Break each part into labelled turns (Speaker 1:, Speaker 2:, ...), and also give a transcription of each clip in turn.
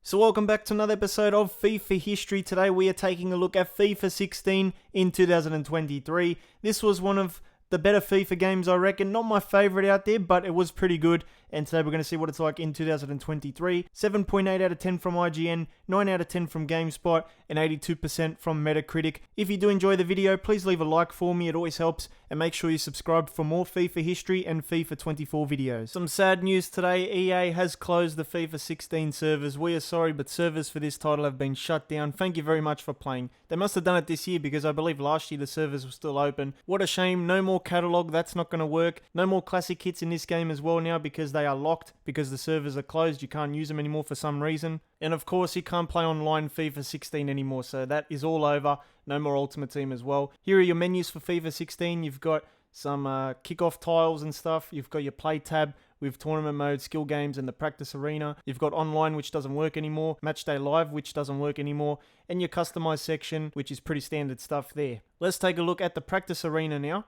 Speaker 1: So welcome back to another episode of FIFA History. Today we are taking a look at FIFA 16 in 2023. This was one of the better FIFA games, I reckon. Not my favourite out there, but it was pretty good. And today we're going to see what it's like in 2023. 7.8 out of 10 from IGN, 9 out of 10 from GameSpot, and 82% from Metacritic. If you do enjoy the video, please leave a like for me. It always helps. And make sure you subscribe for more FIFA History and FIFA 24 videos. Some sad news today. EA has closed the FIFA 16 servers. We are sorry, but servers for this title have been shut down. Thank you very much for playing. They must have done it this year because I believe last year the servers were still open. What a shame. No more catalog. That's not going to work. No more classic hits in this game as well now because they are locked because the servers are closed. You can't use them anymore for some reason. And of course, you can't play online FIFA 16 anymore, so that is all over. No more Ultimate Team as well. Here are your menus for FIFA 16. You've got some kickoff tiles and stuff. You've got your play tab with tournament mode, skill games, and the practice arena. You've got online, which doesn't work anymore. Matchday live, which doesn't work anymore. And your customized section, which is pretty standard stuff there. Let's take a look at the practice arena now.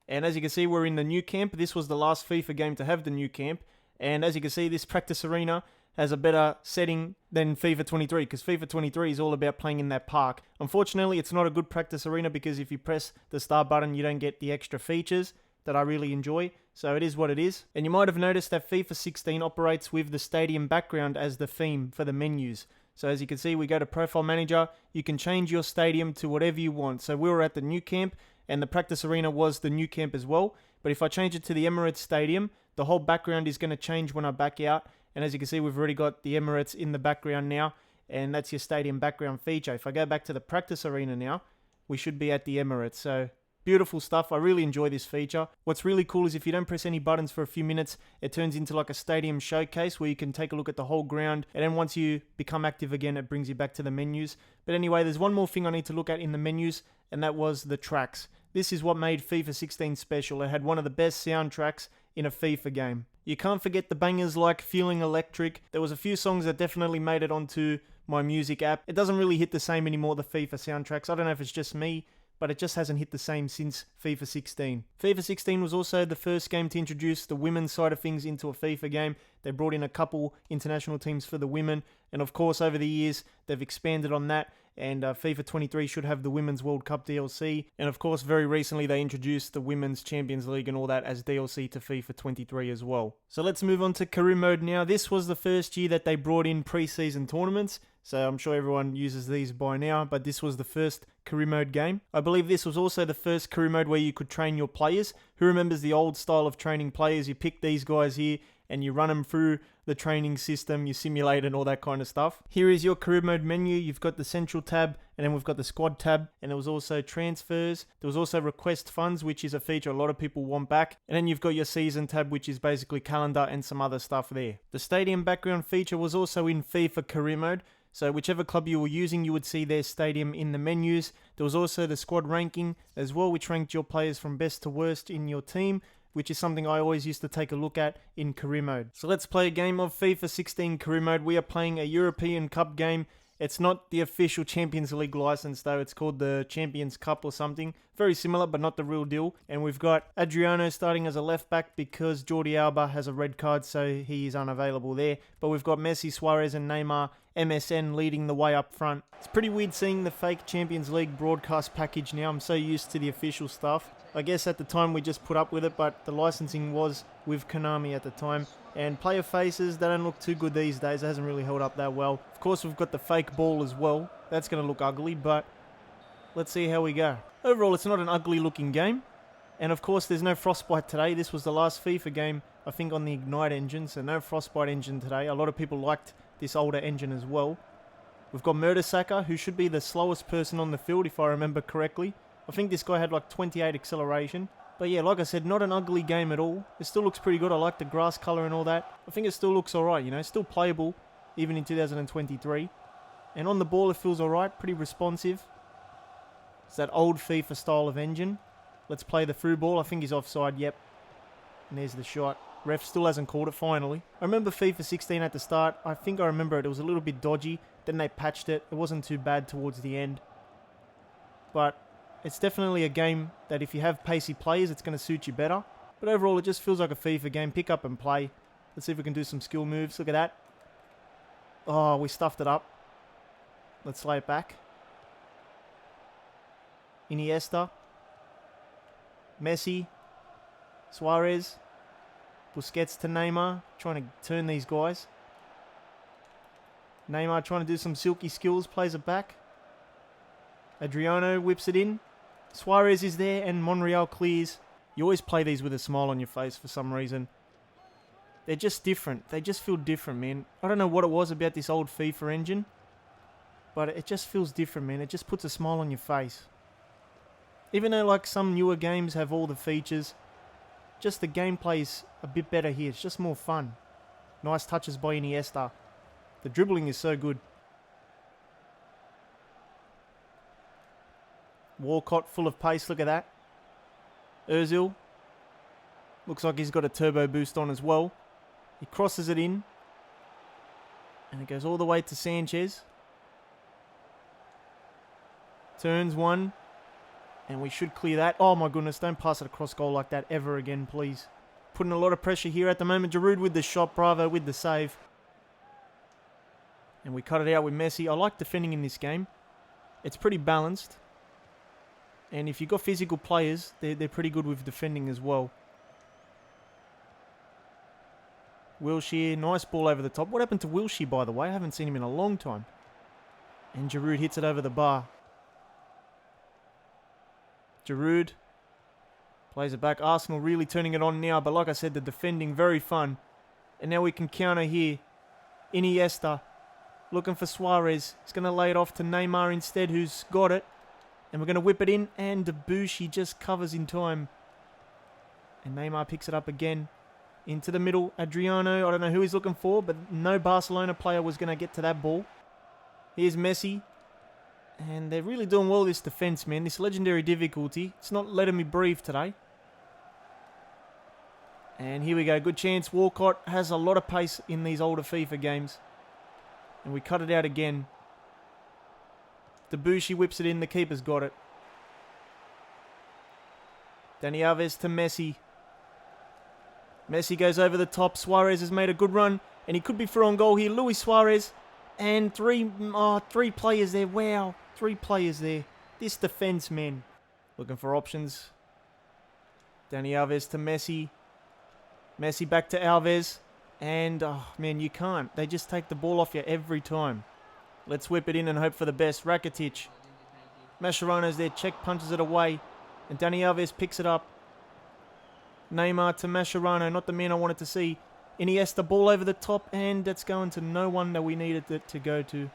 Speaker 1: And as you can see, we're in the new camp. This was the last FIFA game to have the new camp. And as you can see, this practice arena has a better setting than FIFA 23 because FIFA 23 is all about playing in that park. Unfortunately, it's not a good practice arena because if you press the start button, you don't get the extra features that I really enjoy. So it is what it is. And you might have noticed that FIFA 16 operates with the stadium background as the theme for the menus. So as you can see, we go to Profile Manager. You can change your stadium to whatever you want. So we were at the new camp and the practice arena was the new camp as well. But if I change it to the Emirates Stadium, the whole background is going to change when I back out. And as you can see, we've already got the Emirates in the background now. And that's your stadium background feature. If I go back to the practice arena now, we should be at the Emirates. So beautiful stuff. I really enjoy this feature. What's really cool is if you don't press any buttons for a few minutes, it turns into like a stadium showcase where you can take a look at the whole ground. And then once you become active again, it brings you back to the menus. But anyway, there's one more thing I need to look at in the menus, and that was the tracks. This is what made FIFA 16 special. It had one of the best soundtracks in a FIFA game. You can't forget the bangers like Feeling Electric. There was a few songs that definitely made it onto my music app. It doesn't really hit the same anymore, the FIFA soundtracks. I don't know if it's just me, but it just hasn't hit the same since FIFA 16. FIFA 16 was also the first game to introduce the women's side of things into a FIFA game. They brought in a couple international teams for the women, and of course over the years they've expanded on that, and FIFA 23 should have the Women's World Cup DLC, and of course very recently they introduced the Women's Champions League and all that as DLC to FIFA 23 as well. So let's move on to career mode now. This was the first year that they brought in pre-season tournaments, so I'm sure everyone uses these by now, but this was the first career mode game. I believe this was also the first career mode where you could train your players. Who remembers the old style of training players? You pick these guys here and you run them through the training system, you simulate and all that kind of stuff. Here is your career mode menu. You've got the central tab, and then we've got the squad tab, and there was also transfers. There was also request funds, which is a feature a lot of people want back. And then you've got your season tab, which is basically calendar and some other stuff there. The stadium background feature was also in FIFA career mode. So whichever club you were using, you would see their stadium in the menus. There was also the squad ranking as well, which ranked your players from best to worst in your team, which is something I always used to take a look at in career mode. So let's play a game of FIFA 16 career mode. We are playing a European Cup game. It's not the official Champions League license though, it's called the Champions Cup or something. Very similar, but not the real deal. And we've got Adriano starting as a left back because Jordi Alba has a red card, so he is unavailable there. But we've got Messi, Suarez and Neymar, MSN leading the way up front. It's pretty weird seeing the fake Champions League broadcast package now. I'm so used to the official stuff. I guess at the time we just put up with it, but the licensing was with Konami at the time. And player faces, they don't look too good these days. It hasn't really held up that well. Of course, we've got the fake ball as well. That's going to look ugly, but let's see how we go. Overall, it's not an ugly looking game. And of course, there's no Frostbite today. This was the last FIFA game, I think, on the Ignite engine, so no Frostbite engine today. A lot of people liked this older engine as well. We've got Murdersacker, who should be the slowest person on the field, if I remember correctly. I think this guy had like 28 acceleration. But yeah, like I said, not an ugly game at all. It still looks pretty good. I like the grass color and all that. I think it still looks alright, you know. Still playable, even in 2023. And on the ball, it feels alright. Pretty responsive. It's that old FIFA style of engine. Let's play the through ball. I think he's offside, yep. And there's the shot. Ref still hasn't called it, finally. I remember FIFA 16 at the start. I think I remember it. It was a little bit dodgy. Then they patched it. It wasn't too bad towards the end. But it's definitely a game that if you have pacey players, it's going to suit you better. But overall, it just feels like a FIFA game. Pick up and play. Let's see if we can do some skill moves. Look at that. Oh, we stuffed it up. Let's lay it back. Iniesta. Messi. Suarez. Busquets to Neymar. Trying to turn these guys. Neymar trying to do some silky skills. Plays it back. Adriano whips it in. Suarez is there and Monreal clears. You always play these with a smile on your face for some reason. They're just different. They just feel different, man. I don't know what it was about this old FIFA engine, but it just feels different, man. It just puts a smile on your face. Even though like some newer games have all the features, just the gameplay's a bit better here. It's just more fun. Nice touches by Iniesta. The dribbling is so good. Walcott full of pace, look at that. Ozil. Looks like he's got a turbo boost on as well. He crosses it in. And it goes all the way to Sanchez. Turns one. And we should clear that. Oh my goodness, don't pass it across goal like that ever again, please. Putting a lot of pressure here at the moment. Giroud with the shot, Bravo with the save. And we cut it out with Messi. I like defending in this game. It's pretty balanced. And if you've got physical players, they're pretty good with defending as well. Wilshere, nice ball over the top. What happened to Wilshere, by the way? I haven't seen him in a long time. And Giroud hits it over the bar. Giroud plays it back. Arsenal really turning it on now. But like I said, the defending, very fun. And now we can counter here. Iniesta looking for Suarez. He's going to lay it off to Neymar instead, who's got it. And we're going to whip it in. And Debussy just covers in time. And Neymar picks it up again. Into the middle. Adriano. I don't know who he's looking for. But no Barcelona player was going to get to that ball. Here's Messi. And they're really doing well, this defense, man. This legendary difficulty. It's not letting me breathe today. And here we go. Good chance. Walcott has a lot of pace in these older FIFA games. And we cut it out again. Debussy whips it in. The keeper's got it. Dani Alves to Messi. Messi goes over the top. Suarez has made a good run. And he could be through on goal here. Luis Suarez. And three players there. Wow. 3 players there. This defense, man. Looking for options. Dani Alves to Messi. Messi back to Alves. And, oh, man, you can't. They just take the ball off you every time. Let's whip it in and hope for the best. Rakitic. Mascherano's there. Check punches it away. And Dani Alves picks it up. Neymar to Mascherano. Not the man I wanted to see. Iniesta, ball over the top. And that's going to no one that we needed it to go to.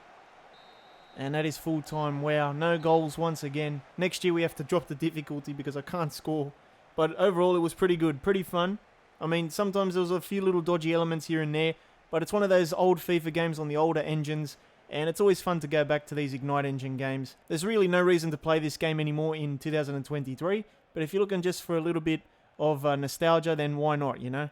Speaker 1: And that is full time. Wow, no goals once again. Next year we have to drop the difficulty because I can't score. But overall it was pretty good, pretty fun. I mean, sometimes there was a few little dodgy elements here and there. But it's one of those old FIFA games on the older engines. And it's always fun to go back to these Ignite engine games. There's really no reason to play this game anymore in 2023. But if you're looking just for a little bit of nostalgia, then why not, you know?